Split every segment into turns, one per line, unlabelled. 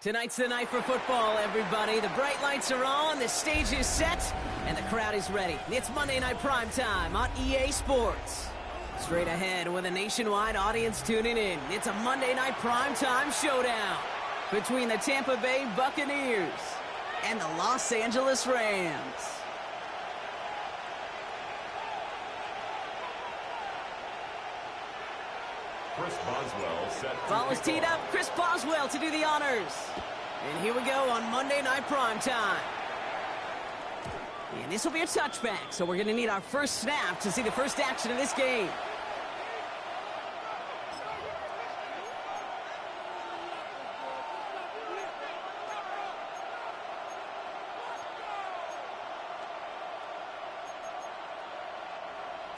Tonight's the night for football, everybody. The bright lights are on, the stage is set, and the crowd is ready. It's Monday Night Primetime on EA Sports. Straight ahead with a nationwide audience tuning in, it's a Monday Night Primetime showdown between the Tampa Bay Buccaneers and the Los Angeles Rams.
Chris Boswell set.
Ball is teed up. Chris Boswell to do the honors. And here we go on Monday Night Primetime. And this will be a touchback, so we're going to need our first snap to see the first action of this game.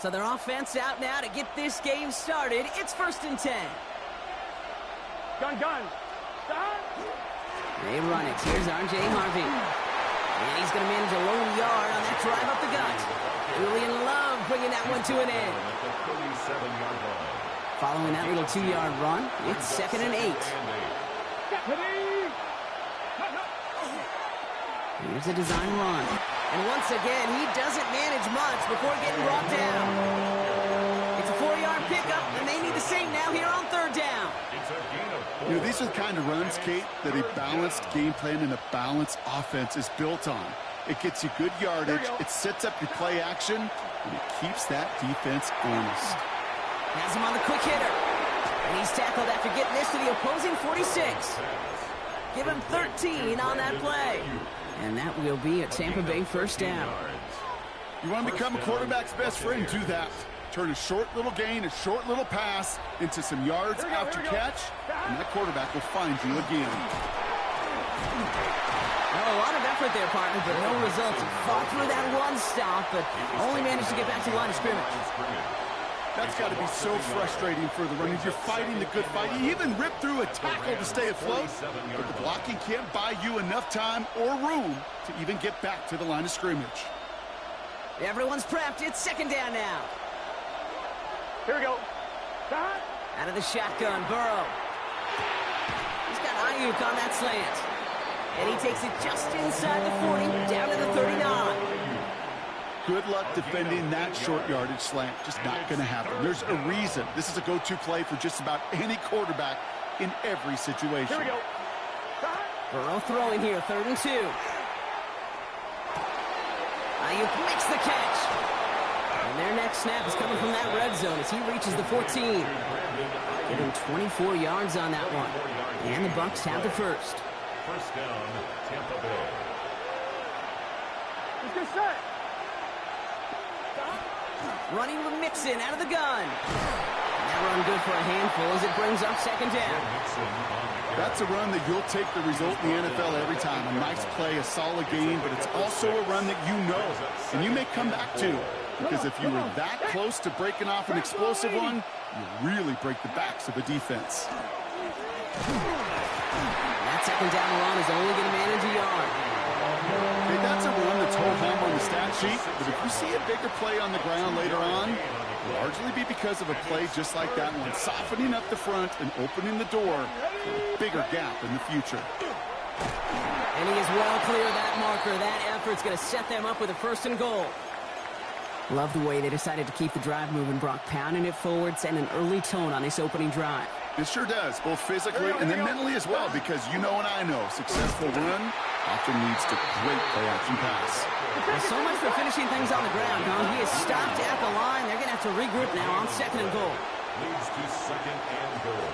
So their offense out now to get this game started. It's 1st and 10.
Gun. Stop.
They run it. Here's R.J. Harvey. And he's going to manage a lone yard on that drive up the gut. Julian Love bringing that one to an end. Following that little 2-yard run, it's 2nd and 8. Here's a design run. And once again, he doesn't manage much before getting brought down. It's a 4-yard pickup, and they need the same now here on 3rd down.
You know, these are the kind of runs, Kate, that a balanced game plan and a balanced offense is built on. It gets you good yardage, it sets up your play action, and it keeps that defense honest.
Has him on the quick hitter. And he's tackled after getting this to the opposing 46. Give him 13 on that play. And that will be a Tampa Bay 1st down.
You want to become a quarterback's best friend, do that. Turn a short little gain, a short little pass into some yards after catch, and that quarterback will find you again.
Well, a lot of effort there, partner, but no results. Fought through that one stop, but only managed to get back to the line of scrimmage.
That's got to be so frustrating for the runners. You're fighting the good fight. You even rip through a tackle to stay afloat, but the blocking can't buy you enough time or room to even get back to the line of scrimmage.
Everyone's prepped. It's 2nd down now.
Here we go.
Out of the shotgun, Burrow. He's got Ayuk on that slant. And he takes it just inside the 40, down to the 39.
Good luck defending that short yardage slant. Just not going to happen. There's a reason. This is a go-to play for just about any quarterback in every situation.
Here we go.
Burrow throwing here, 3rd and 2. Ayuk makes the catch. And their next snap is coming from that red zone as he reaches the 14. Give him 24 yards on that one. And the Bucs have the first.
1st down, Tampa Bay.
Let's get set.
Running with Mixon out of the gun. And that run good for a handful as it brings up 2nd down.
That's a run that you'll take the result in the NFL every time. A nice play, a solid game, but it's also a run that you know, and you may come back to. Because if you were that close to breaking off an explosive one, you really break the backs of the defense.
That 2nd down run is only going to manage a yard.
Hey, that's a run that's hold home on the stat sheet, but if you see a bigger play on the ground later on, it'll largely be because of a play just like that one, softening up the front and opening the door for a bigger gap in the future.
And he is well clear of that marker. That effort's going to set them up with a 1st and goal. Love the way they decided to keep the drive moving. Brock pounding it forward, setting an early tone on this opening drive.
It sure does, both physically and then mentally as well, because you know and I know, successful run often leads to great play-action pass.
Well, so much for finishing things on the ground, huh? He is stopped at the line. They're going to have to regroup now on 2nd and goal.
Leads to 2nd and goal.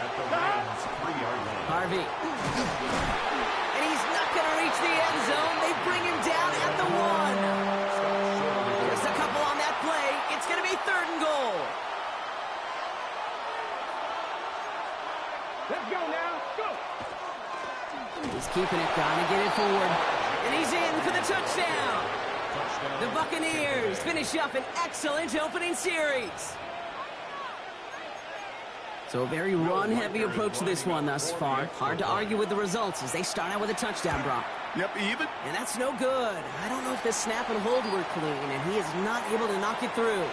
At the Rams' 3-yard line.
Harvey. And he's not going to reach the end zone. They bring him down at the 1. Just a couple on that play. It's going to be 3rd and goal.
Let's go now. Go.
He's keeping it, trying to get it forward. And he's in for the touchdown. The Buccaneers finish up an excellent opening series. So a very run-heavy approach to this one thus far. Hard to argue with the results as they start out with a touchdown, Brock.
Yep, even.
And that's no good. I don't know if the snap and hold were clean, and he is not able to knock it through.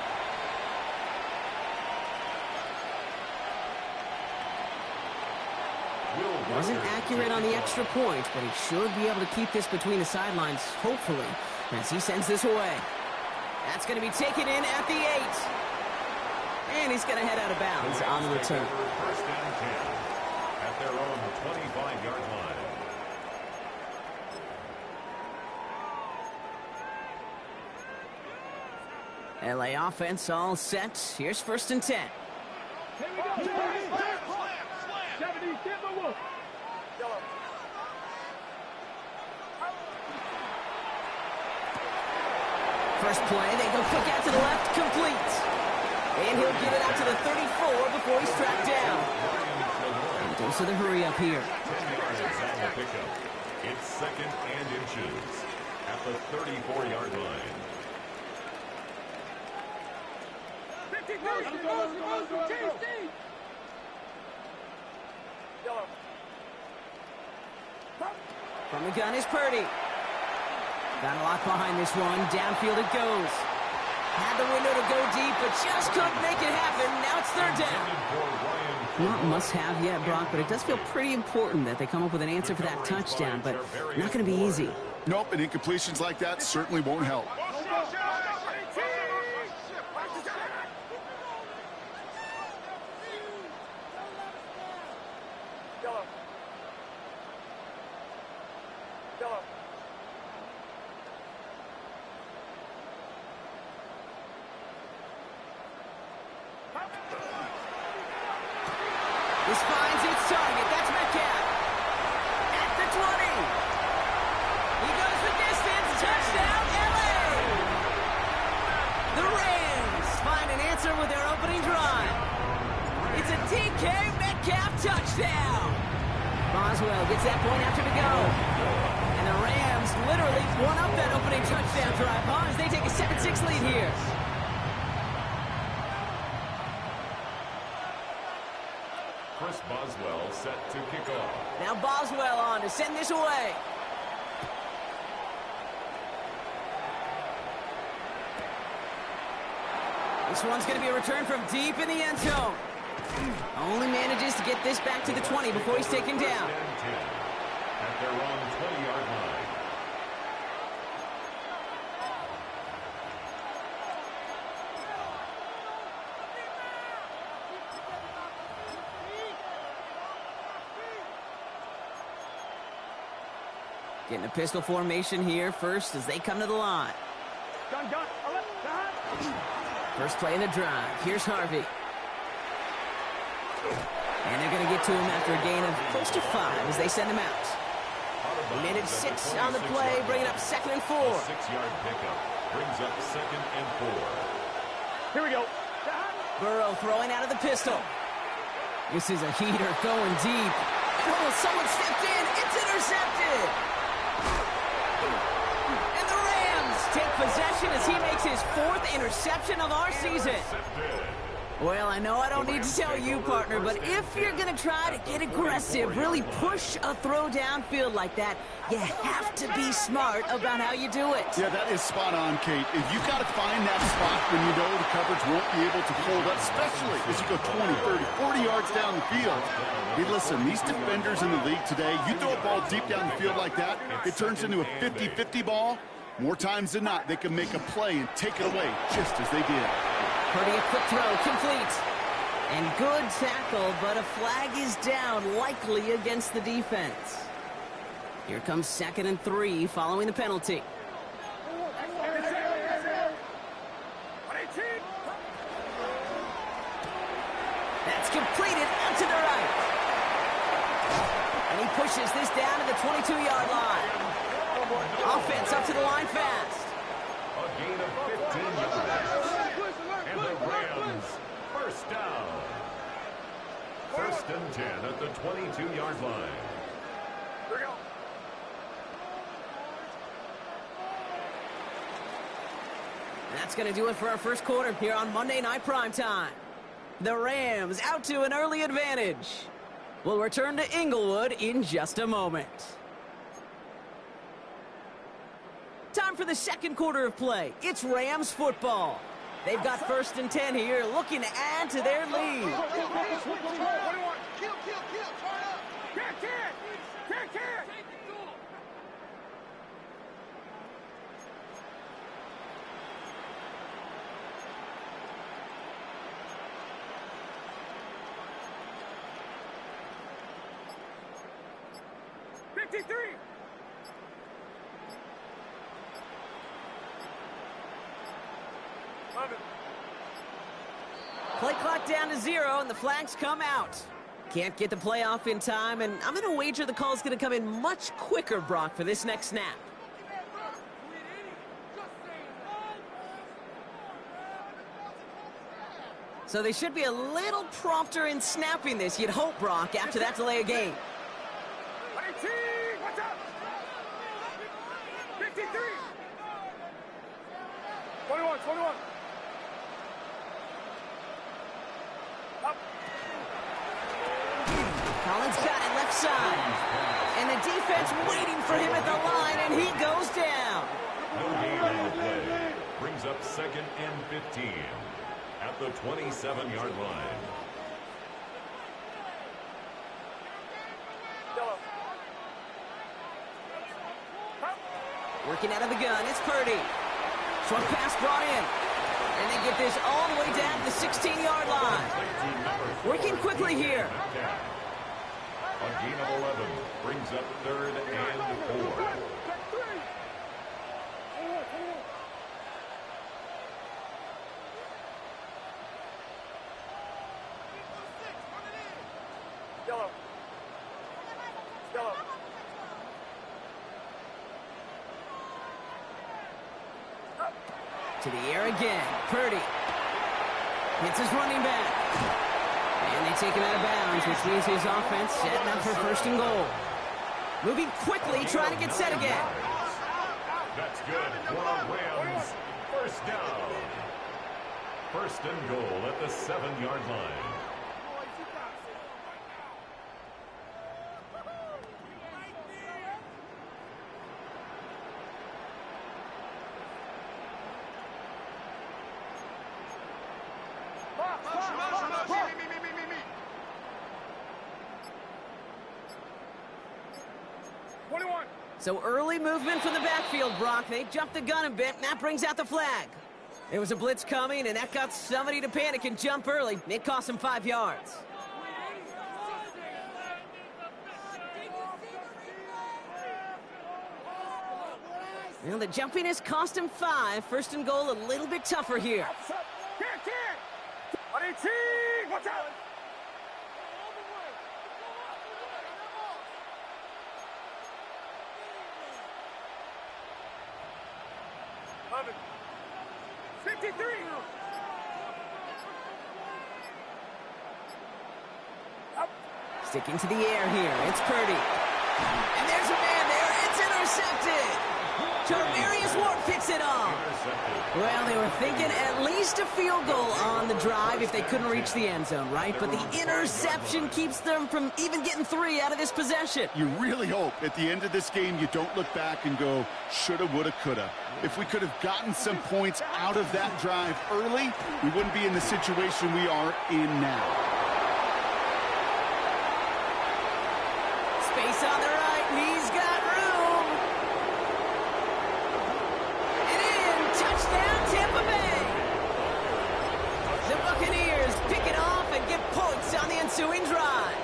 Wasn't accurate on the extra point, but he should be able to keep this between the sidelines, hopefully, as he sends this away. That's going to be taken in at the 8. And he's going to head out of bounds on the return.
First and 10 at their own 25-yard line.
LA offense all set. Here's first and 10.
Here we go. 70, get the wolf.
First play, they go quick out to the left, complete. And he'll get it out to the 34 before he's tracked down. And goes to the hurry up here.
10 yards on the pickup. It's second and inches at the 34-yard line.
50 goes.
From the gun is Purdy. Got a lock behind this one. Downfield it goes. Had the window to go deep, but just couldn't make it happen. Now it's third down. Not must-have yet, Brock, but it does feel pretty important that they come up with an answer for that touchdown, but not going to be easy.
Nope, and incompletions like that certainly won't help.
This finds its target. That's Metcalf. At the 20. He goes the distance. Touchdown, LA. The Rams find an answer with their opening drive. It's a DK Metcalf touchdown. Boswell gets that point after to go. And the Rams literally won up that opening touchdown drive. As they take a 7-6 lead here.
Chris Boswell set to kick off.
Now Boswell on to send this away. This one's going to be a return from deep in the end zone. Only manages to get this back to the 20 before he's taken down.
At their own 20-yard line.
Getting a pistol formation here first as they come to the line.
Gun.
First play of the drive. Here's Harvey. And they're going to get to him after a gain of close to 5 as they send him out. Minute 6 on the play, bringing up 2nd and 4.
6-yard pickup brings up 2nd and 4.
Here we go.
Burrow throwing out of the pistol. This is a heater going deep. Oh, someone stepped in. It's intercepted. And the Rams take possession as he makes his 4th interception of our season. Well, I know I don't need to tell you, partner, but if you're going to try to get aggressive, really push a throw downfield like that, you have to be smart about how you do it.
Yeah, that is spot on, Kate. If you've got to find that spot when you know the coverage won't be able to hold up, especially as you go 20, 30, 40 yards down the field. Hey, listen, these defenders in the league today, you throw a ball deep down the field like that, it turns into a 50-50 ball. More times than not, they can make a play and take it away just as they did.
Purdy, a quick throw, complete. And good tackle, but a flag is down, likely against the defense. Here comes 2nd and 3 following the penalty. That's completed out to the right. And he pushes this down to the 22-yard line. Offense up to the line fast.
A gain of 15 yards. And the Rams first down. 1st and 10 at the 22-yard line.
Here we go.
That's going to do it for our first quarter here on Monday Night Primetime. The Rams out to an early advantage. We'll return to Inglewood in just a moment. Time for the second quarter of play. It's Rams football. They've got 1st and 10 here, looking to add to their lead. Play clock down to 0, and the flags come out. Can't get the play off in time, and I'm going to wager the call is going to come in much quicker, Brock, for this next snap. So they should be a little prompter in snapping this, you'd hope, Brock, after that delay of game.
21.
Collins got it left side. And the defense waiting for him at the line, and he goes down.
No gain on the play. Brings up 2nd and 15 at the 27-yard line.
Working out of the gun, it's Purdy. Short pass brought in. And they get this all the way down to the 16-yard line. Working quickly here.
A gain of 11 brings up 3rd and 4.
To the air again. Purdy hits his running back. And they take him out of bounds, which means his offense setting up for 1st and goal. Moving quickly, trying to get set again.
That's good for Rams. 1st down. 1st and goal at the 7-yard line.
So early movement from the backfield, Brock. They jumped the gun a bit, and that brings out the flag. There was a blitz coming, and that got somebody to panic and jump early. It cost them 5 yards. Well, the jumpiness cost him 5. 1st and goal a little bit tougher here.
Watch out!
Sticking to the air here, it's Purdy. And there's a man there, it's intercepted! Charvarius Ward picks it off. Well, they were thinking at least a field goal on the drive if they couldn't reach the end zone, right? But the interception keeps them from even getting 3 out of this possession.
You really hope at the end of this game you don't look back and go, shoulda, woulda, coulda. If we could have gotten some points out of that drive early, we wouldn't be in the situation we are in now.
Space on the right, and he's got room. And in, touchdown Tampa Bay. The Buccaneers pick it off and get points on the ensuing drive.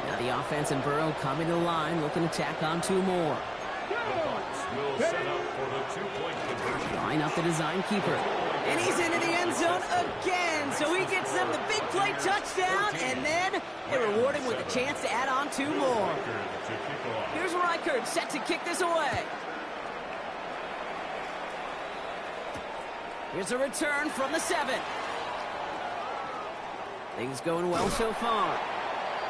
Now the offense and Burrow coming to the line, looking to tack on 2 more.
The Bucs will set up for the 2-point conversion.
Line up the design keeper. And he's into the end zone again. So he gets them the big play touchdown, and then they reward him with a chance to add on 2 more. Here's Reichert set to kick this away. Here's a return from the 7. Things going well so far.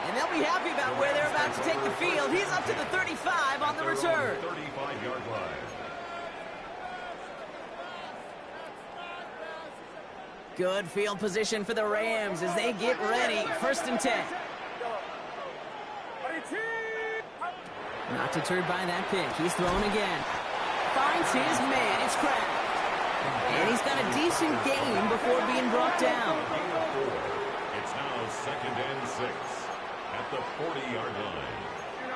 And they'll be happy about where they're about to take the field. He's up to the 35 on the return.
35-yard line.
Good field position for the Rams as they get ready. 1st and 10. Not deterred by that pick. He's thrown again. Finds his man. It's Kraft. And he's got a decent game before being brought down.
It's now 2nd and 6 at the 40-yard line.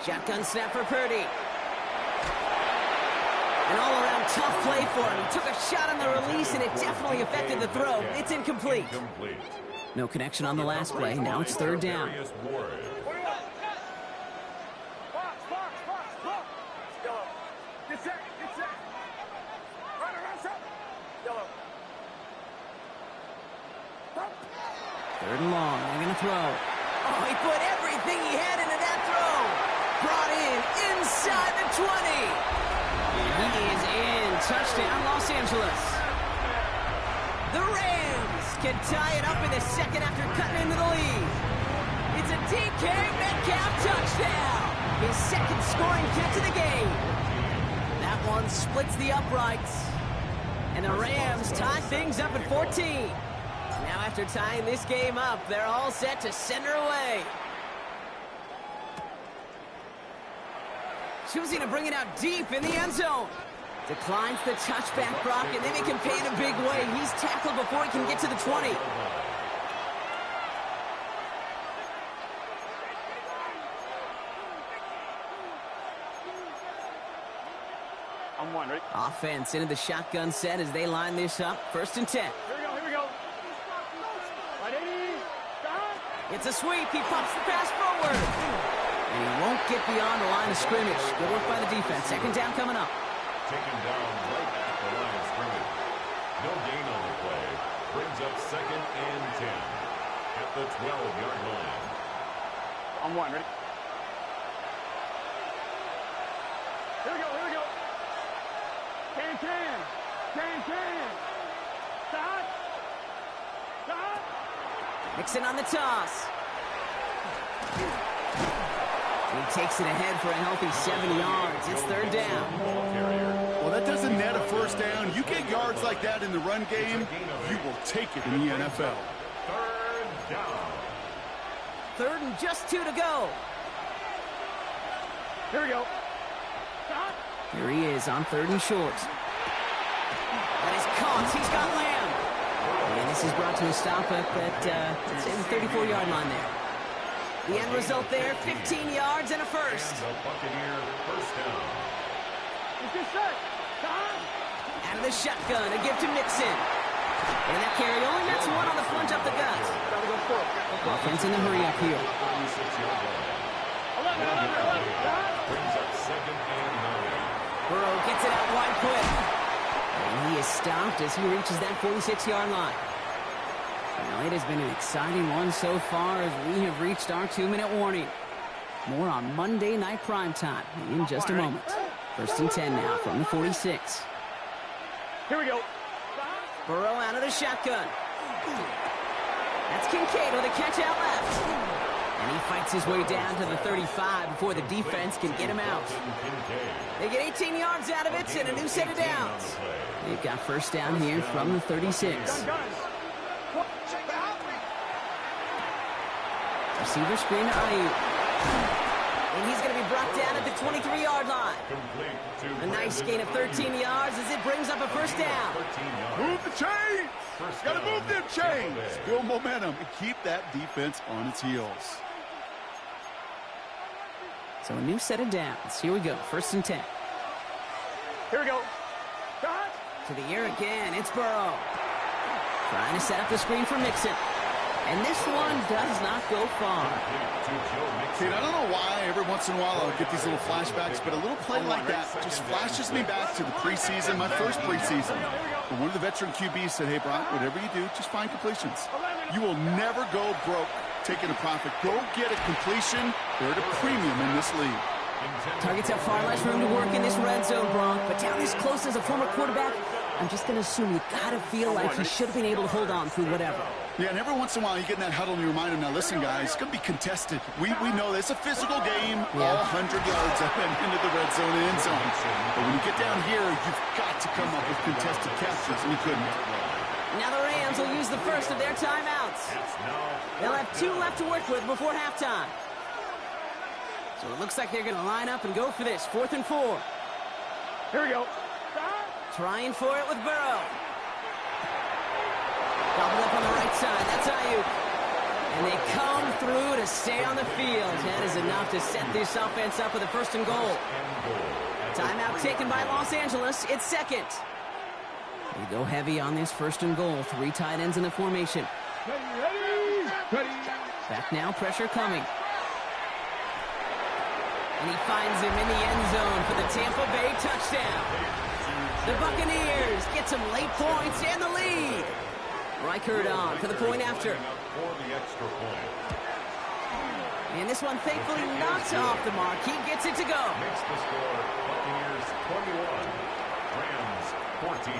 Shotgun snap for Purdy. An all-around tough play for him. He took a shot on the release, and it definitely affected the throw. It's incomplete. No connection on the last play. Now it's third down. Third and long. They're going to throw. Oh, he put everything he had into that throw. Brought in inside the 20. And he is in. Touchdown, Los Angeles. The Rams can tie it up in the second after cutting into the lead. It's a DK Metcalf touchdown. His second scoring catch of the game. That one splits the uprights. And the Rams tie things up at 14. Now after tying this game up, they're all set to send her away. Choosing to bring it out deep in the end zone. Declines the touchback, Brock, and then he can pay the big way. He's tackled before he can get to the 20.
I'm one, right?
Offense into the shotgun set as they line this up. First and 10.
Here we go. Right, 80.
It's a sweep. He pops the pass forward. And he won't get beyond the line of scrimmage. Good work by the defense. Second down coming up.
Taken down right at the line of scrimmage. No gain on the play. Brings up second and 10 at the 12-yard line.
I'm one, ready? Here we go. Can. Stop.
Mixon on the toss. He takes it ahead for a healthy 7 yards. It's third down.
Well, that doesn't net a first down. You get yards like that in the run game, you will take it in the NFL.
Third down.
Third and just 2 to go.
Here we go. Stop.
Here he is on third and short. That is caught. He's got Lamb. And this is brought to a stop up at the 34-yard line there. The end result there, 15 yards and a first.
And the Buccaneer first down.
It's just set. Stop.
Out of the shotgun, a give to Mixon. And that carry only nets one on the plunge up the gut. Offense in the hurry up here.
36-yard line. Brings up second and 9.
Burrow gets it out wide quick. And he is stopped as he reaches that 46-yard line. Well, it has been an exciting one so far as we have reached our 2-minute warning. More on Monday Night Primetime in just a moment. First and 10 now from the 46.
Here we go.
Burrow out of the shotgun. That's Kincaid with a catch out left. And he fights his way down to the 35 before the defense can get him out. They get 18 yards out of it and a new set of downs. They've got first down here from the 36. Receiver screen to Ayuk. And he's going to be brought down at the 23-yard line. A nice gain of 13 yards as it brings up a first down.
Move the chains. Got to move them chains. Build momentum and keep that defense on its heels.
So a new set of downs. Here we go. First and 10.
Here we go.
To the air again. It's Burrow. Trying to set up the screen for Mixon. And this one does not go far.
Kid, I don't know why every once in a while I'll get these little flashbacks, but a little play like that just flashes me back to the preseason, my first preseason. And one of the veteran QBs said, hey, Brock, whatever you do, just find completions. You will never go broke taking a profit. Go get a completion. They're at a premium in this league.
Targets have far less room to work in this red zone, Brock. But down this close as a former quarterback, I'm just going to assume you got to feel like he should have been able to hold on through whatever.
Yeah, and every once in a while you get in that huddle and you remind him, now listen, guys, it's going to be contested. We know this. It's a physical game, all 100 yards up and into the red zone and end zone. But when you get down here, you've got to come up with contested captures, and you couldn't.
Now the Rams will use the first of their timeouts. They'll have 2 left to work with before halftime. So it looks like they're going to line up and go for this. 4th and 4.
Here we go.
Trying for it with Burrow. Doubled up on the right side. That's Ayuk. And they come through to stay on the field. That is enough to set this offense up with a 1st and goal. Timeout taken by Los Angeles. It's second. They go heavy on this 1st and goal. 3 tight ends in the formation.
Ready.
Back now, pressure coming. And he finds him in the end zone for the Tampa Bay touchdown. The Buccaneers get some late points and the lead. Reichard on for the point after. And this one thankfully not off the mark. He gets it to go.
Makes the score Buccaneers 21, Rams 14.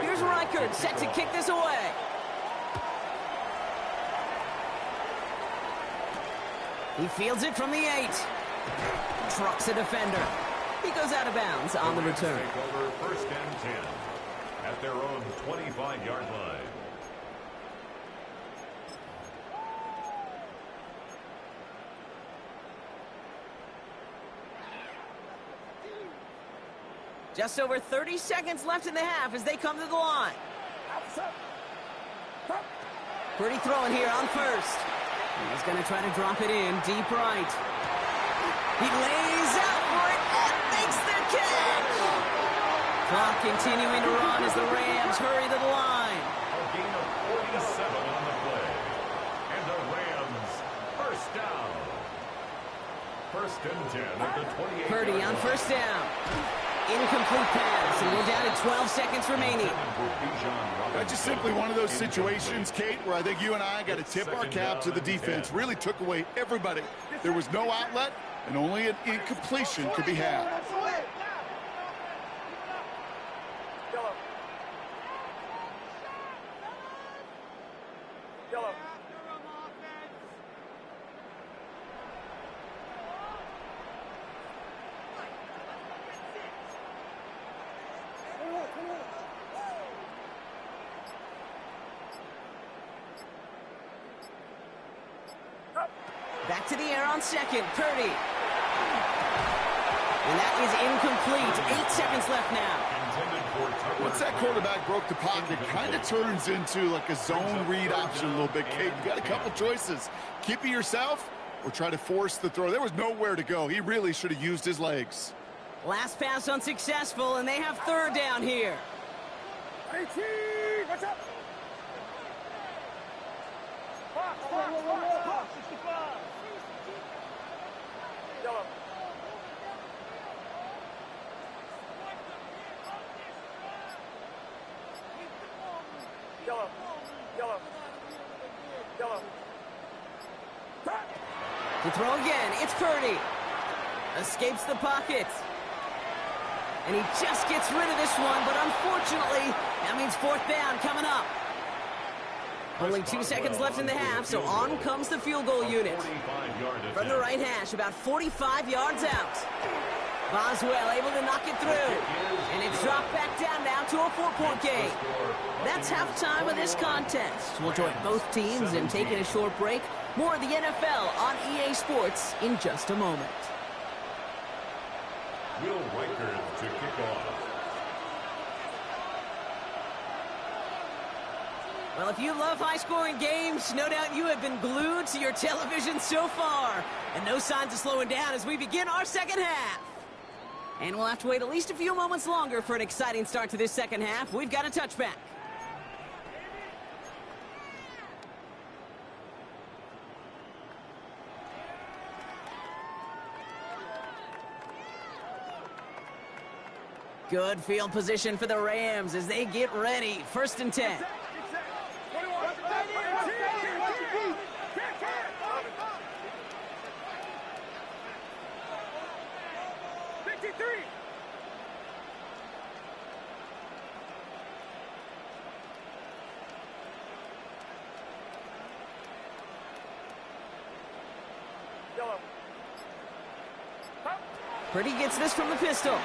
Here's Reichard set to kick this away. He fields it from the 8. Trucks a defender. He goes out of bounds on the return.
Take over 1st and 10 at their own 25-yard line.
Just over 30 seconds left in the half as they come to the line. Purdy throwing here on 1st. He's going to try to drop it in deep right. He lays out for it and makes the catch. Clock continuing to run as the Rams hurry to the line.
A gain of 47 on the play. And the Rams 1st down. 1st and 10 at the 28.
Purdy on 1st down. Incomplete pass, and we're down to 12 seconds remaining.
That's just simply one of those situations, Kate, where I think you and I got to tip our cap to the defense. Really took away everybody. There was no outlet, and only an incompletion could be had.
Back to the air on 2nd, Purdy. And that is incomplete. 8 seconds left now.
Once that quarterback broke the pocket, it kind of turns into like a zone read option a little bit, Kate. You got a couple choices. Keep it yourself or try to force the throw. There was nowhere to go. He really should have used his legs.
Last pass unsuccessful, and they have 3rd down here.
18, what's up? Box, 65. Yellow.
To throw again, it's Purdy. Escapes the pocket. And he just gets rid of this one, but unfortunately, that means 4th down coming up. Only 2 seconds left in the half, so on comes the field goal unit. From the right hash, about 45 yards out. Boswell able to knock it through. And it's dropped back down now to a 4-point game. That's halftime of this contest. We'll join both teams in taking a short break. More of the NFL on EA Sports in just a moment.
Will Reichard to kick off.
Well, if you love high-scoring games, no doubt you have been glued to your television so far. And no signs of slowing down as we begin our second half. And we'll have to wait at least a few moments longer for an exciting start to this second half. We've got a touchback. Good field position for the Rams as they get ready. 1st and 10.
53.
Purdy gets this from the pistol.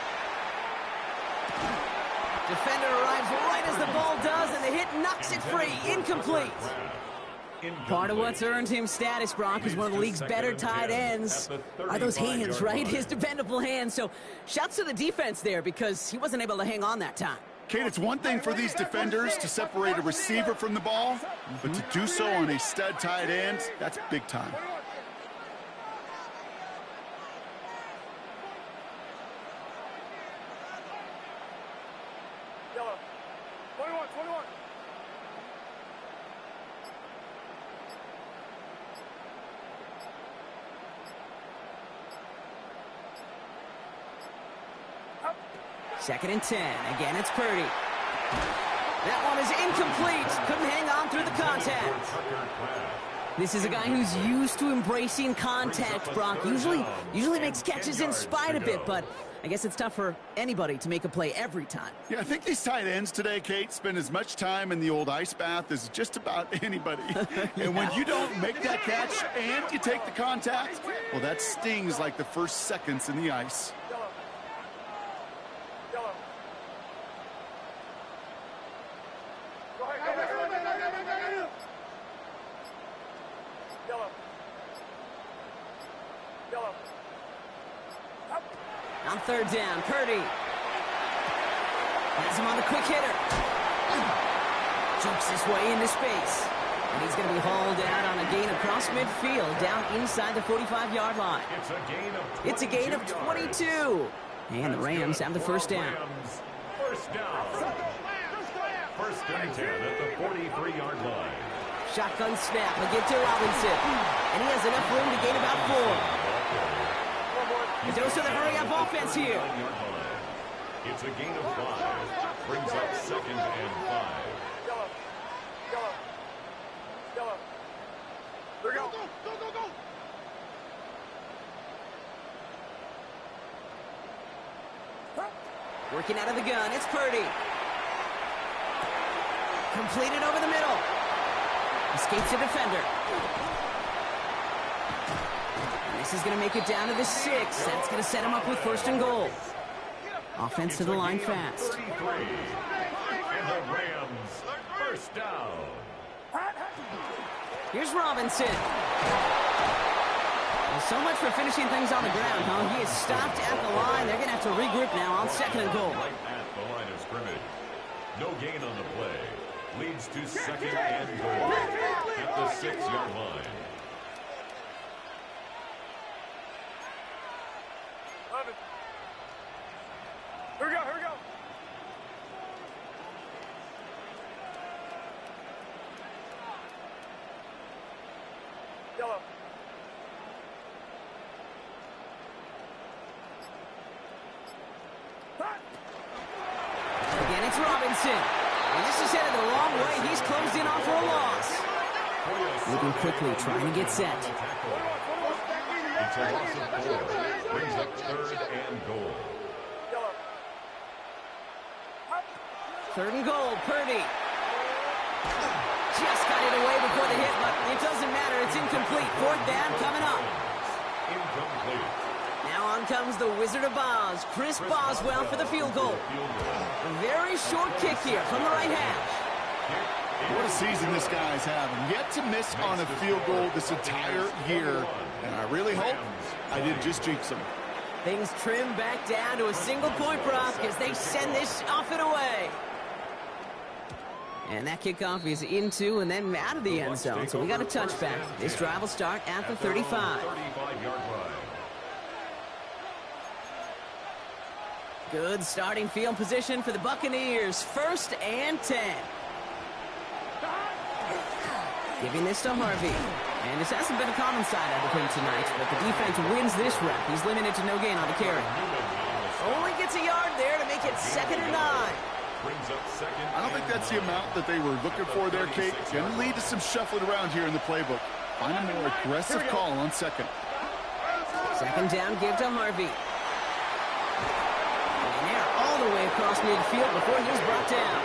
Defender arrives right as the ball does, and the hit knocks it free. Incomplete. Part of what's earned him status, Brock, is one of the league's better tight ends. Are those hands, right? His dependable hands. So shouts to the defense there because he wasn't able to hang on that time.
Kate, it's one thing for these defenders to separate a receiver from the ball, but to do so on a stud tight end, that's big time.
Yellow. 21.
Second and 10. Again, it's Purdy. That one is incomplete. Couldn't hang on through the contact. This is a guy who's used to embracing contact, Brock. Usually makes catches in spite of it, but I guess it's tough for anybody to make a play every time.
Yeah, I think these tight ends today, Kate, spend as much time in the old ice bath as just about anybody. And when you don't make that catch and you take the contact, well, that stings like the first seconds in the ice.
On third down, Purdy has him on the quick hitter. Jukes his way into space. And he's going to be hauled out on a gain across midfield, down inside the 45-yard line. It's a gain of 22. And the Rams have the first down.
First down. First and 10 at the 43-yard line.
Shotgun snap, a get to Robinson. And he has enough room to gain about 4. A dose of the hurry-up offense here.
It's a gain of 5. Brings up second and 5.
Yellow. There we go. Go.
Working out of the gun, it's Purdy. Completed over the middle. Escapes the defender. And this is going to make it down to the 6. That's going to set him up with first and goal. Offense to the line fast.
33. And the Rams, first down.
Here's Robinson. Well, so much for finishing things on the ground, huh? He is stopped at the line. They're going to have to regroup now on second and goal.
Right at the line of scrimmage. No gain on the play. Leads to second and goal at the 6-yard line.
Here we go. Yellow.
Again, it's Robinson. And this is headed the wrong way. He's closed in on for a loss. Moving quickly, trying to get set.
It's a loss of 4. Brings up third and goal.
Third and goal, Purdy. Just got it away before the hit, but it doesn't matter. It's incomplete. Fourth down coming up.
Incomplete.
Now on comes the Wizard of Oz, Chris Boswell for the field goal. A very short kick here from the right hash.
What a season this guy's having. Yet to miss on a field goal this entire year. And I really hope I didn't just jinx him.
Things trim back down to a single point, Brock, as they send this off and away. And that kickoff is into and then out of the end zone. So we got a touchback. This drive will start at the 35.
35-yard line.
Good starting field position for the Buccaneers. First and 10. Giving this to Harvey. And this hasn't been a common side out of him tonight, but the defense wins this rep. He's limited to no gain on the carry. Only gets a yard there to make it second and 9.
I don't think that's the amount that they were looking for there, Kate. Going to lead to some shuffling around here in the playbook. Find a more aggressive call on second.
Second down, give to Harvey. And they're all the way across midfield before he's brought down.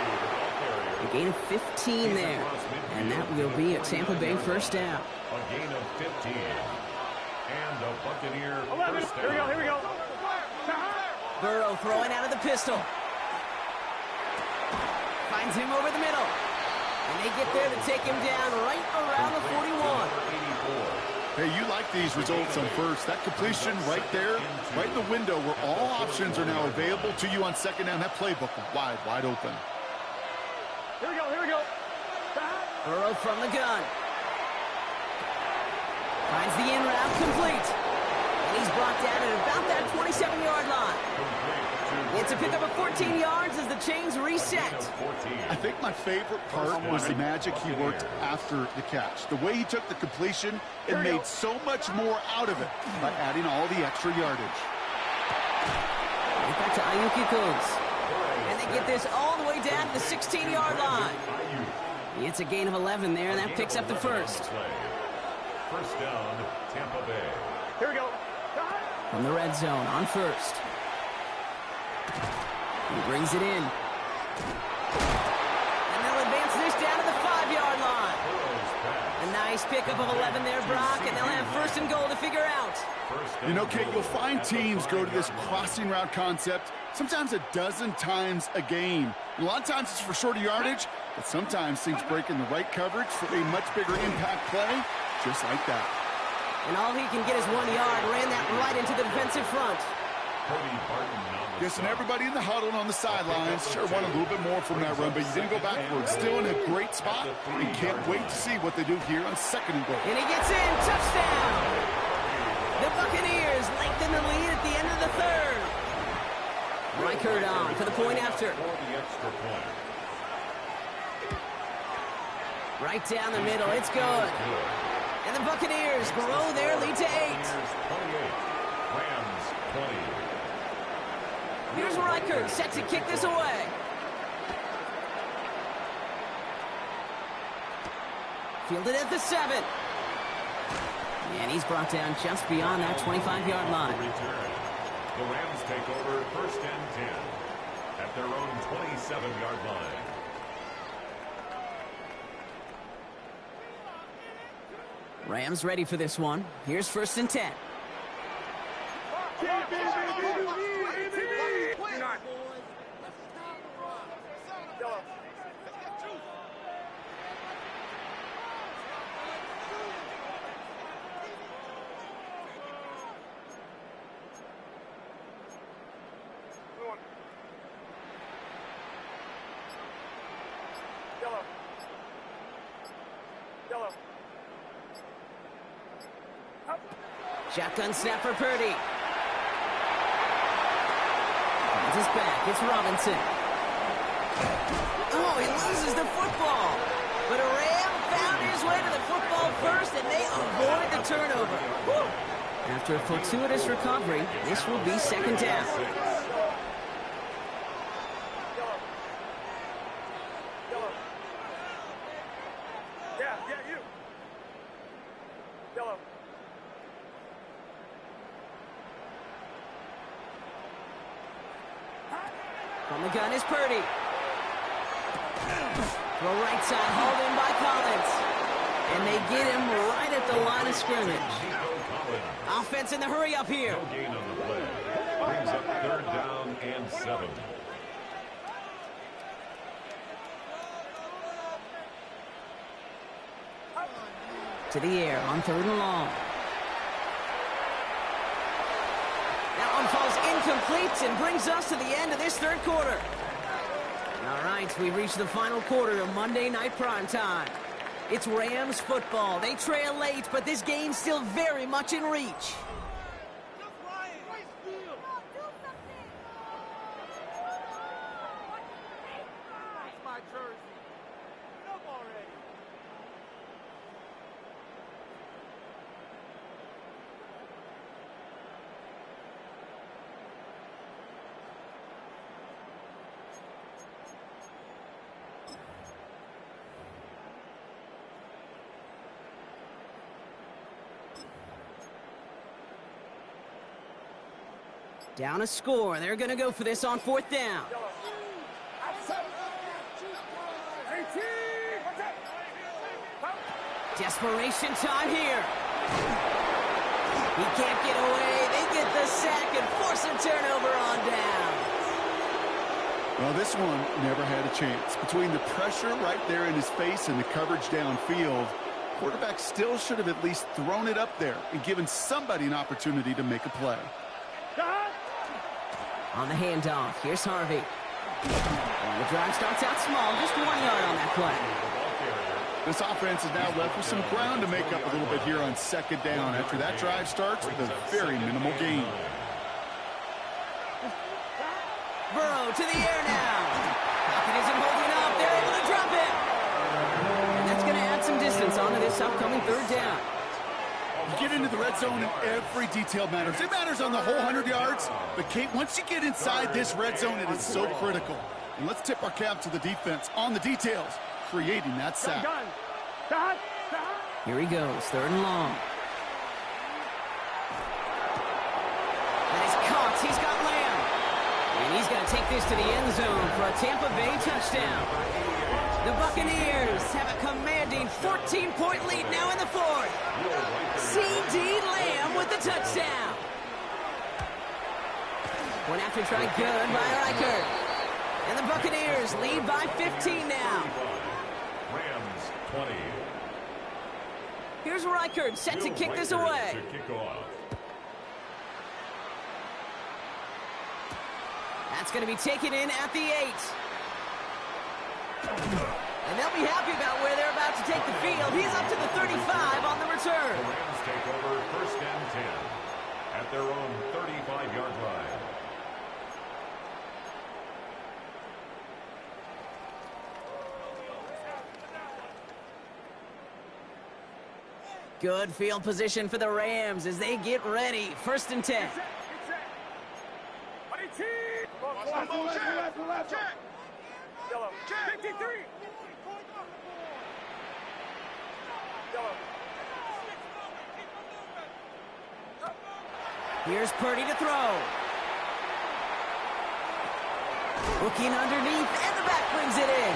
A gain of 15 there. And that will be a Tampa Bay first down.
A gain of 15. And a Buccaneer
11.
first down.
Here we go.
Burrow throwing out of the pistol. Finds him over the middle. And they get there to take him down right around the 41.
Hey, you like these results on first. That completion right there, right in the window where all options are now available to you on second down. That playbook wide open.
Here we go.
Burrow from the gun. Finds the in route complete. And he's brought down at about that 27-yard line. It's a pickup of 14 yards as the chains reset.
I think my favorite part was the magic he worked after the catch. The way he took the completion and made so much more out of it by adding all the extra yardage.
Right back to Ayuki goes. And they get this all the way down to the 16-yard line. It's a gain of 11 there, and that picks up the first.
First down, Tampa Bay.
Here we go.
From the red zone on first. He brings it in. And they'll advance this down to the 5-yard line. A nice pickup of 11 there, Brock, and they'll have first and goal to figure out.
You know, Kate, you'll find teams go to this crossing route concept sometimes a dozen times a game. And a lot of times it's for shorter yardage, but sometimes things break in the right coverage for a much bigger impact play, just like that.
And all he can get is 1 yard, ran that right into the defensive front.
Yes, and everybody in the huddle and on the sidelines sure wanted a little bit more from that run, but you didn't go backwards. Still in a great spot. You can't wait to see what they do here on second and goal.
And he gets in. Touchdown! The Buccaneers lengthen the lead at the end of the third. Reichert on for the point after. Right down the middle. It's good. And the Buccaneers grow their lead to 8.
Rams 20.
Here's Reichert set to kick this away. Fielded at the 7. And he's brought down just beyond that 25-yard line.
The Rams take over first and 10 at their own 27-yard line.
Rams ready for this one. Here's first and 10. Shotgun snap for Purdy. Finds his back. It's Robinson. Oh, he loses the football. But a Ram found his way to the football first, and they avoid the turnover. Woo. After a fortuitous recovery, this will be second down. From the gun is Purdy. Throw right side, hauled in by Collins. And they get him right at the line of scrimmage. Offense in the hurry up here.
No gain on the play. Brings up third down and 7.
To the air on third and long. That one falls incomplete and brings us to the end of this third quarter. All right, we reach the final quarter of Monday Night Primetime. It's Rams football. They trail late, but this game's still very much in reach. Down a score. They're going to go for this on fourth down. Desperation time here. He can't get away. They get the sack and force a turnover on down.
Well, this one never had a chance. Between the pressure right there in his face and the coverage downfield, quarterback still should have at least thrown it up there and given somebody an opportunity to make a play.
On the handoff, here's Harvey. And the drive starts out small, just 1 yard on that play.
This offense is now left with some ground to make up a little bit here on second down after that drive starts with a very minimal gain.
Burrow to the air now. Pocket isn't holding up. They're able to drop it. And that's going to add some distance onto this upcoming third down.
You get into the red zone and every detail matters. It matters on the whole 100 yards. But, Kate, once you get inside this red zone, it is so critical. And let's tip our cap to the defense on the details, creating that sack.
Here he goes, third and long. That is caught. He's got Lamb. And he's going to take this to the end zone for a Tampa Bay touchdown. The Buccaneers have a commanding 14-point lead now in the fourth. C.D. Lamb with the touchdown. One after try good by Reichert. And the Buccaneers lead by 15 now.
Rams 20.
Here's Reichert set to kick this away. That's going to be taken in at the 8. And they'll be happy about where they're about to take the field. He's up to the 35 on the return.
The Rams take over first and 10 at their own 35-yard line.
Good field position for the Rams as they get ready. First and 10.
Check. 53.
Here's Purdy to throw. Looking underneath, and the back brings it in.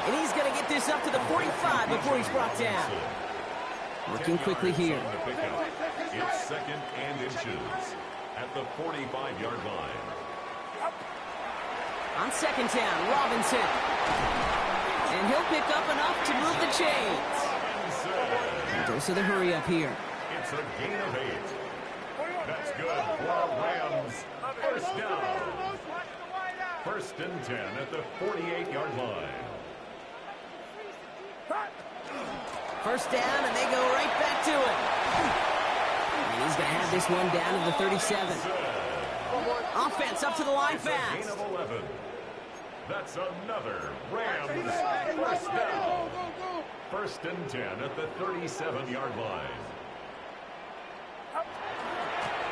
And he's going to get this up to the 45 before he's brought down. Working quickly here.
It's second and inches at the 45-yard line.
On second down, Robinson. And he'll pick up enough to move the chains. Dose of the hurry up here.
It's a gain of 8. That's good for Rams. First down. First and 10 at the 48-yard line.
First down, and they go right back to it. And he's going to have this one down to the 37. Offense up to the line fast.
Gain of 11. That's another Rams first down. First and 10 at the 37-yard line.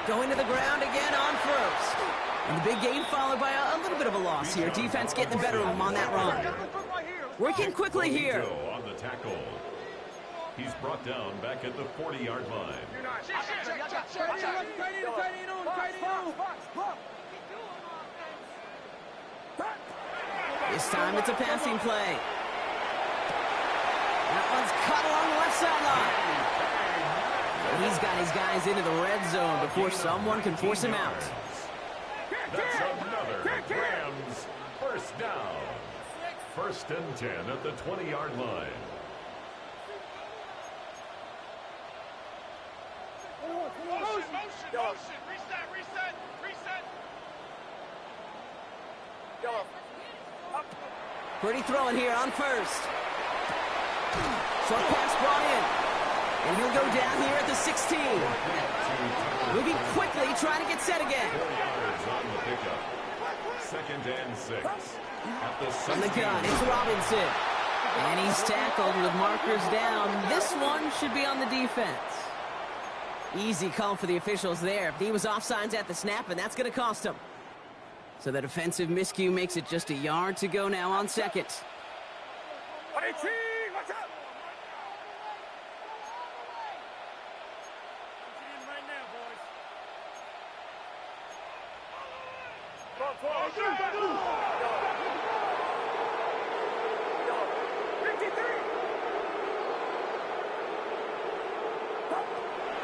Going to the ground again on first. And the big gain followed by a little bit of a loss here. Defense getting the better of him on that run. Working quickly here.
On the tackle. He's brought down back at the 40-yard line.
This time it's a passing play. That one's caught along the left sideline. He's got his guys into the red zone before someone can force him out.
That's another Rams first down. First and 10 at the 20-yard line.
Motion. Reset.
Pretty throwing here on first. Short pass brought in. And he'll go down here at the 16. Moving quickly, trying to get set again.
4 yards on the pickup. Second and 6. At the 16.
From the gun, it's Robinson. And he's tackled with markers down. This one should be on the defense. Easy call for the officials there. He was offsides at the snap, and that's going to cost him. So the defensive miscue makes it just a yard to go now on second.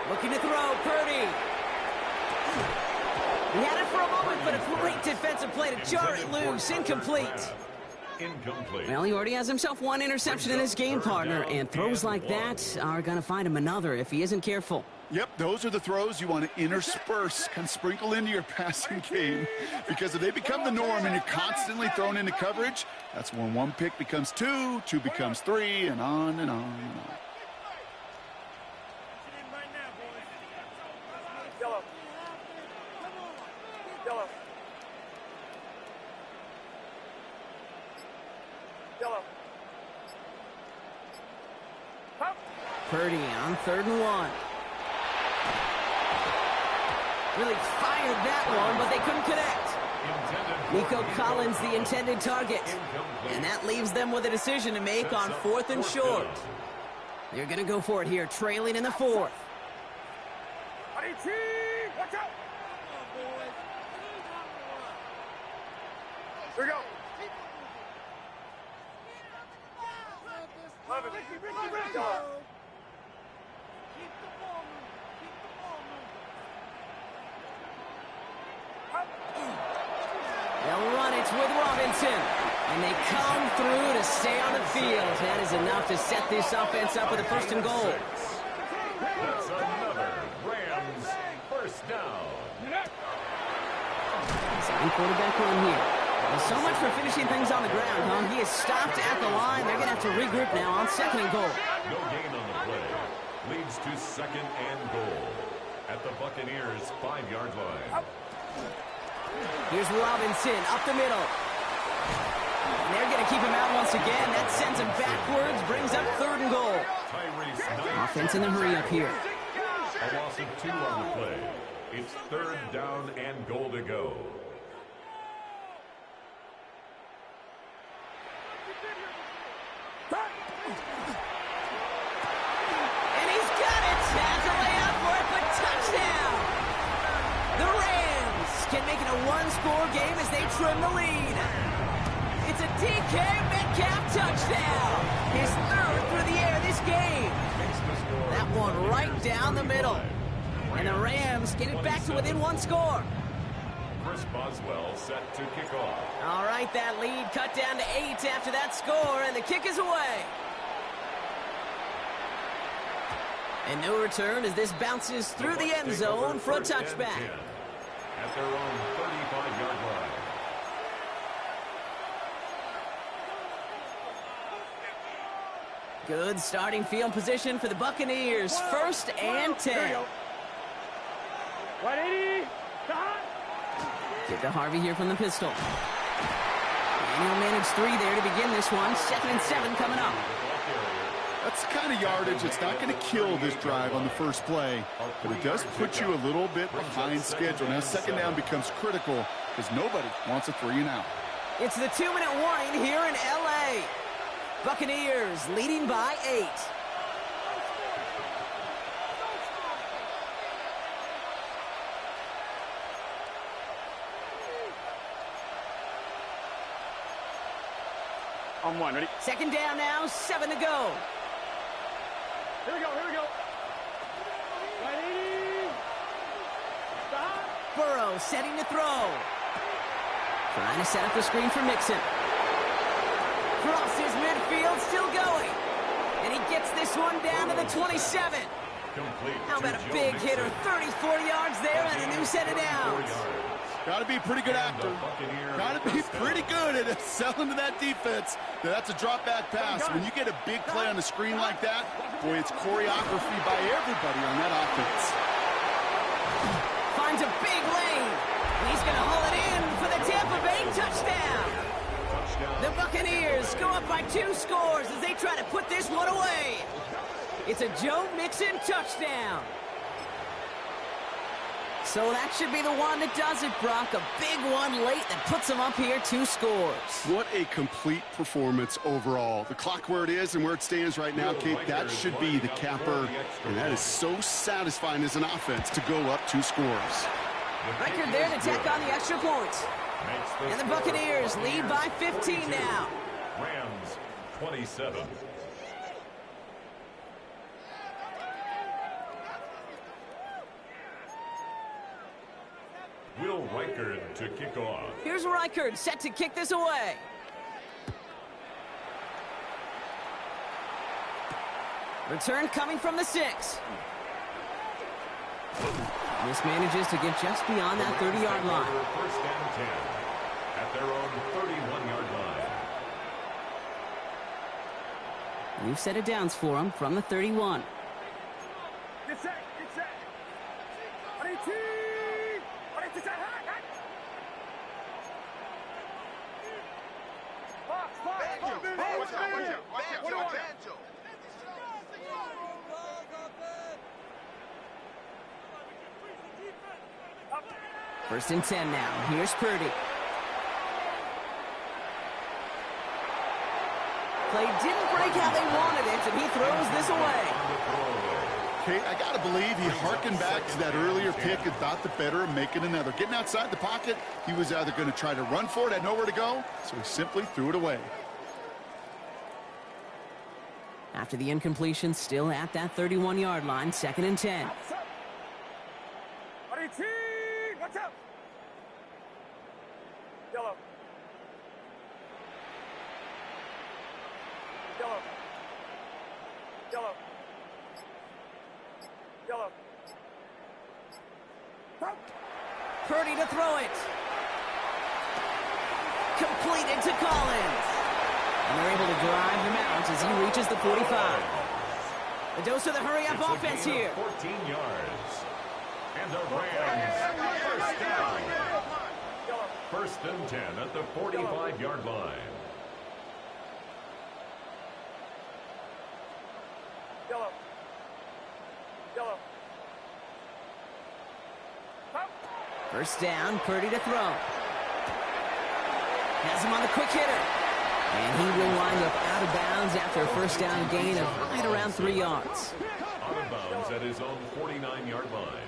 Looking to throw, Purdy. He had it for a moment, but a great defensive play to jar it loose. Incomplete.
incomplete.
Well, he already has himself one interception in his game, partner, and throws like that are going to find him another if he isn't careful.
Yep, those are the throws you want to intersperse, kind of sprinkle into your passing game, because if they become the norm and you're constantly thrown into coverage, that's when one pick becomes two, two becomes three, and on and on and on.
Yellow. Yellow. Yellow.
Purdy on 3rd and 1. Really fired that one, but they couldn't connect. Nico Collins, the intended target. And that leaves them with a decision to make on 4th and short. They're going to go for it here, trailing in the 4th.
Watch out! Here we go. 11. Yellow.
They'll run it with Robinson. And they come through to stay on the field. That is enough to set this offense up with a 1st and goal.
That's another Rams first down.
Second quarterback run here. Well, so much for finishing things on the ground, huh? He is stopped at the line. They're going to have to regroup now on 2nd and goal.
No gain on the play. Leads to 2nd and goal at the Buccaneers' 5-yard line.
Here's Robinson up the middle. And they're going to keep him out once again. That sends him backwards, brings up 3rd and goal. Offense in the hurry up here.
A loss of 2 on the play. It's 3rd down and goal to go.
And he's got it. Tackle layup for it, but touchdown. The Rams can make it a 1-score game as they trim the lead. It's a DK Metcalf touchdown. His 3rd through the air this game. That one right down the middle. And the Rams get it back to within 1 score.
Chris Boswell set to kick off.
All right, that lead cut down to 8 after that score, and the kick is away. And no return as this bounces through the end zone for a touchback.
At their own 35-yard line.
Good starting field position for the Buccaneers. 1st and 10.
180.
Get to Harvey here from the pistol. And he'll manage 3 there to begin this one. 2nd and 7 coming up.
That's the kind of yardage that's not going to kill this drive on the first play, but it does put you a little bit behind schedule. Now 2nd down becomes critical because nobody wants a 3-and-out.
It's the 2-minute warning here in L.A. Buccaneers leading by 8.
On 1, ready?
2nd down now, 7 to go.
Here we go, here we go. 180. Stop.
Burrow setting to throw. Trying to set up the screen for Mixon. Crosses midfield, still going. And he gets this one down to the 27. How about a big hitter? 34 yards there and a new set of downs.
Got to be a pretty good actor. Got to be pretty good at selling to that defense. That's a drop back pass. When you get a big play on the screen like that, boy, it's choreography by everybody on that offense.
Finds a big lane. He's going to haul it in for the Tampa Bay touchdown. The Buccaneers go up by 2 scores as they try to put this one away. It's a Joe Mixon touchdown. So that should be the one that does it, Brock. A big one late that puts them up here 2 scores.
What a complete performance overall. The clock where it is and where it stands right now, Kate, that should be the capper. And that is so satisfying as an offense to go up 2 scores.
Record there to tack on the extra points. And the Buccaneers lead by 15 now.
Rams 27. Will Reichard to kick off.
Here's Reichard set to kick this away. Return coming from the 6. This manages to get just beyond that 30-yard line.
First and 10 at their own 31-yard line.
New set of downs for them from the 31.
Get set.
First and 10 now. Here's Purdy. Play didn't break how they wanted it, and he throws this away.
Okay, I got to believe he harkened back to that earlier pick and thought the better of making another. Getting outside the pocket, he was either going to try to run for it, had nowhere to go, so he simply threw it away.
After the incompletion, still at that 31-yard line, 2nd and 10.
Watch out! Yellow.
Purdy to throw it. Completed to Collins. And they're able to drive him out as he reaches the 45. The dose of the hurry-up offense here.
14 yards. And the Rams first down. First and 10 at the 45-yard line.
Yellow.
First down, Purdy to throw. Has him on the quick hitter. And he will wind up out of bounds after a first down gain of right around 3 yards.
Out of bounds at his own 49-yard line.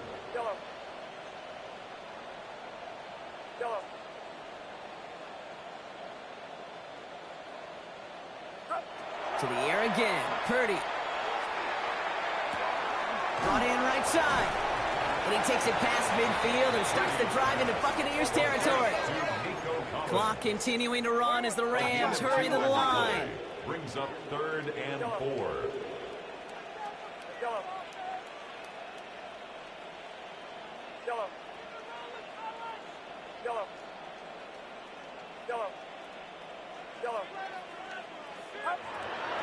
To the air again, Purdy. Brought in right side. And he takes it past midfield and starts the drive into Buccaneers territory. Clock continuing to run as the Rams hurry to the line.
Brings up 3rd and 4.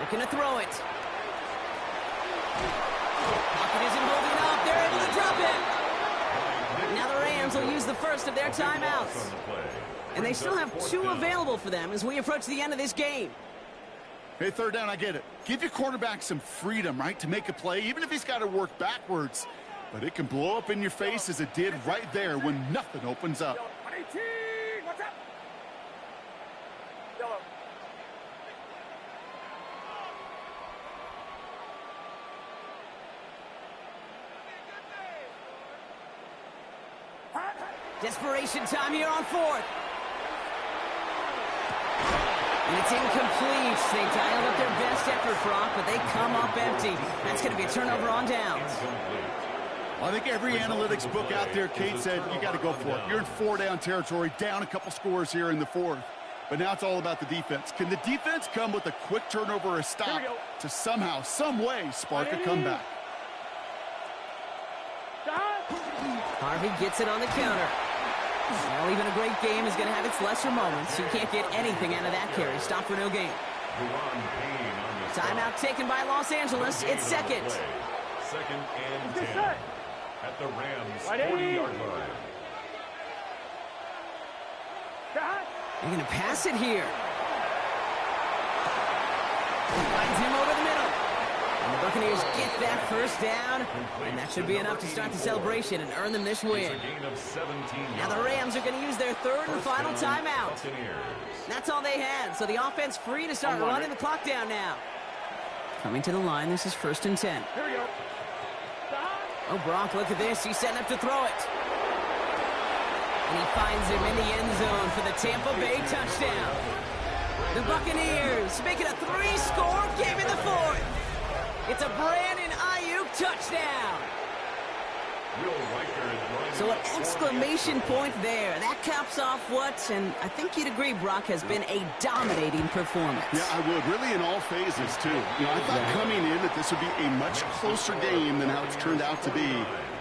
Looking to throw it. Pocket isn't holding up. They're able to drop it. Now the Rams will use the first of their timeouts. And they still have 2 available for them as we approach the end of this game.
Hey, 3rd down, I get it. Give your quarterback some freedom, right, to make a play, even if he's got to work backwards. But it can blow up in your face as it did right there when nothing opens up.
Watch out! Yellow.
Desperation time here on 4th. And it's incomplete. They dialed up their best effort, Brock, but they come up empty. That's going to be a turnover on downs.
Well, I think every analytics book out there, Kate, said you got to go for it. You're in 4-down territory, down a couple scores here in the 4th. But now it's all about the defense. Can the defense come with a quick turnover or a stop to somehow, some way, spark a comeback?
Harvey gets it on the counter. Well, even a great game is going to have its lesser moments. You can't get anything out of that carry. Stop for no gain. Timeout taken by Los Angeles. It's 2nd.
2nd and 10 at the Rams 40-yard line.
They're going to pass it here. Finds him over the middle. And the Buccaneers get that first down. And that should be enough to start the celebration and earn them this win. Now the Rams are going to use their 3rd and final timeout. That's all they had. So the offense free to start running the clock down now. Coming to the line, this is 1st and 10.
Here we go.
Oh, Brock, look at this. He's setting up to throw it. And he finds him in the end zone for the Tampa Bay touchdown. The Buccaneers make it a 3-score game in the 4th. It's a Brandon Ayuk touchdown. So an exclamation point there. That caps off what, and I think you'd agree, Brock, has been a dominating performance.
Yeah, I would. Really in all phases, too. I thought coming in that this would be a much closer game than how it's turned out to be.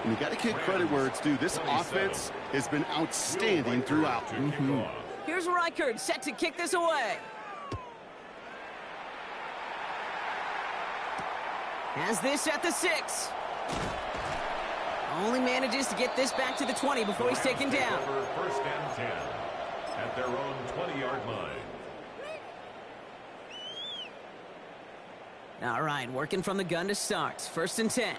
And you got to give credit where it's due. This offense has been outstanding throughout.
Here's Reichard set to kick this away. Has this at the 6. Only manages to get this back to the 20 before he's taken down.
First and 10 at their own 20-yard line.
All right, working from the gun to start. First and 10.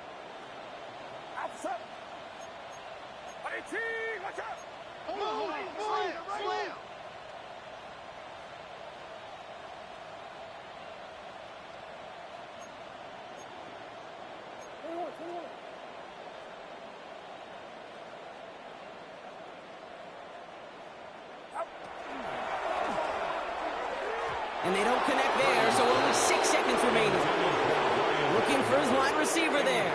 And they don't connect there, so only 6 seconds remaining. Looking for his wide receiver there.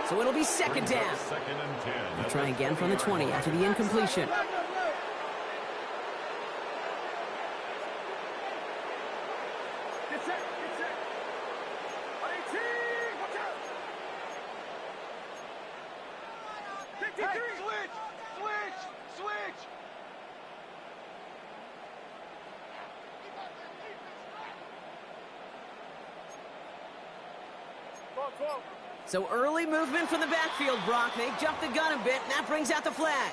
So it'll be second down. They'll try again from the 20 after the incompletion. So early movement from the backfield, Brock. They jumped the gun a bit, and that brings out the flag.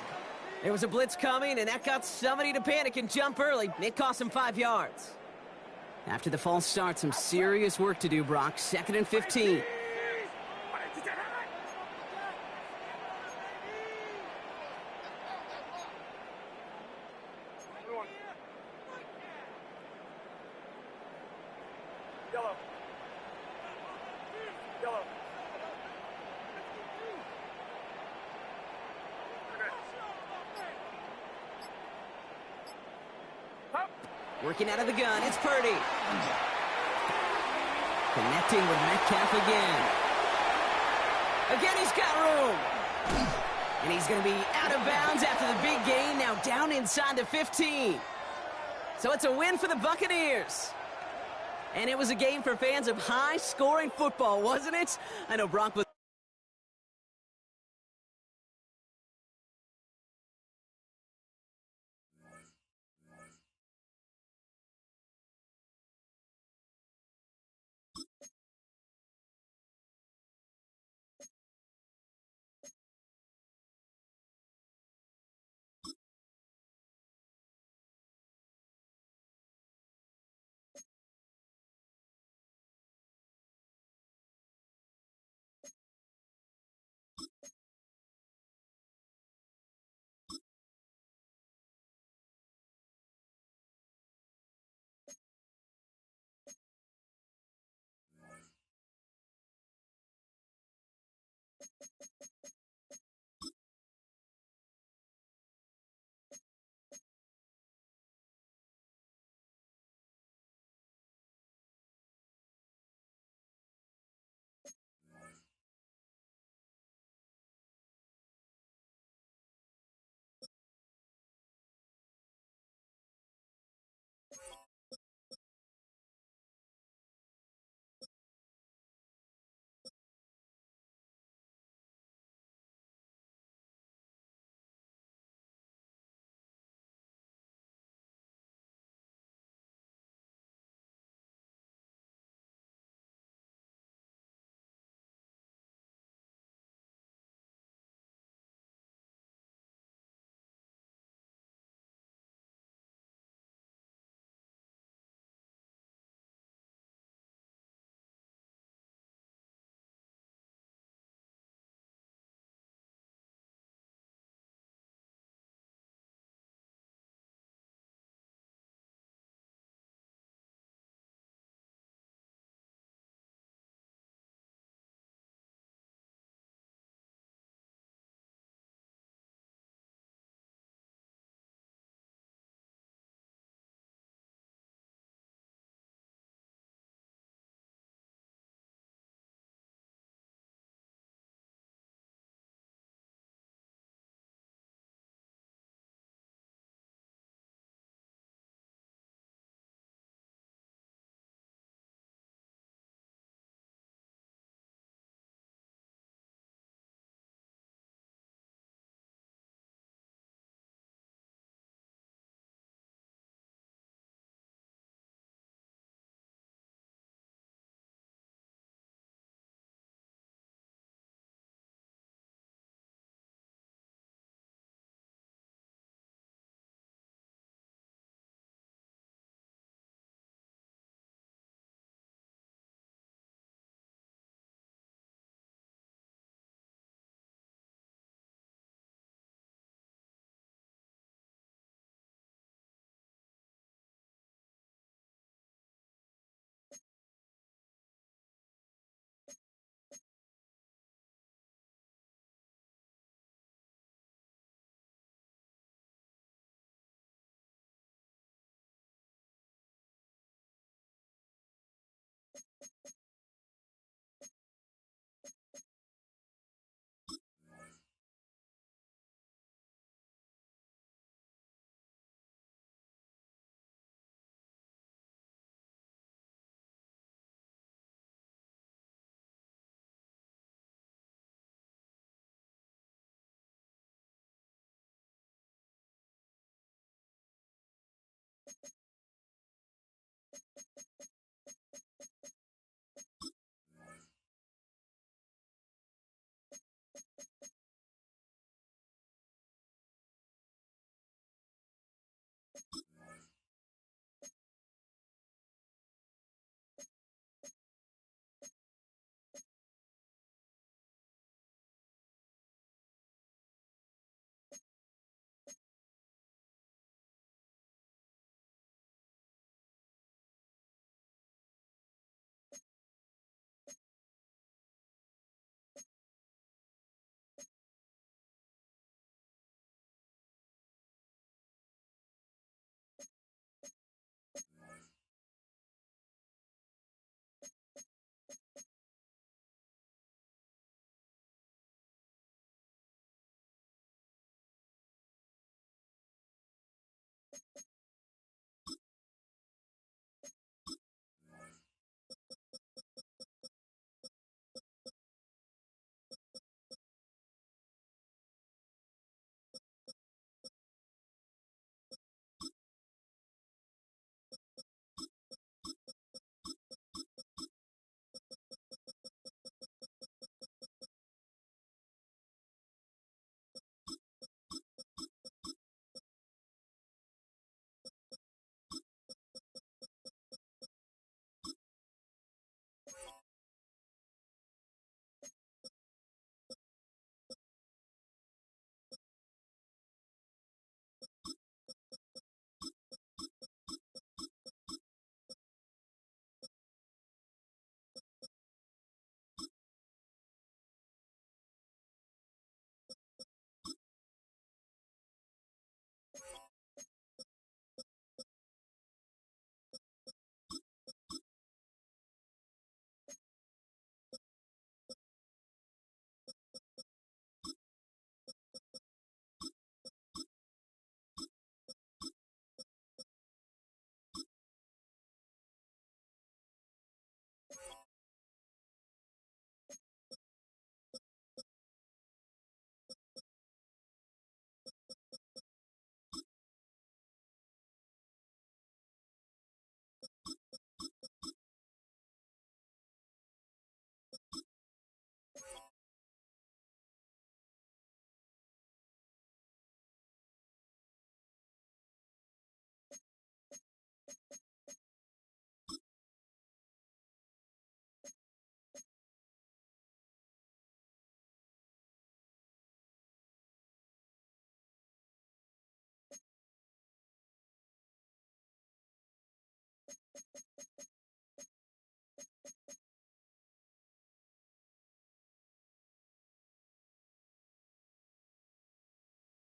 There was a blitz coming, and that got somebody to panic and jump early. It cost him 5 yards. After the false start, some serious work to do, Brock. Second and 15. Working out of the gun, it's Purdy. Connecting with Metcalf again. Again, he's got room. And he's going to be out of bounds after the big gain, now down inside the 15. So it's a win for the Buccaneers. And it was a game for fans of high-scoring football, wasn't it? I know Brock was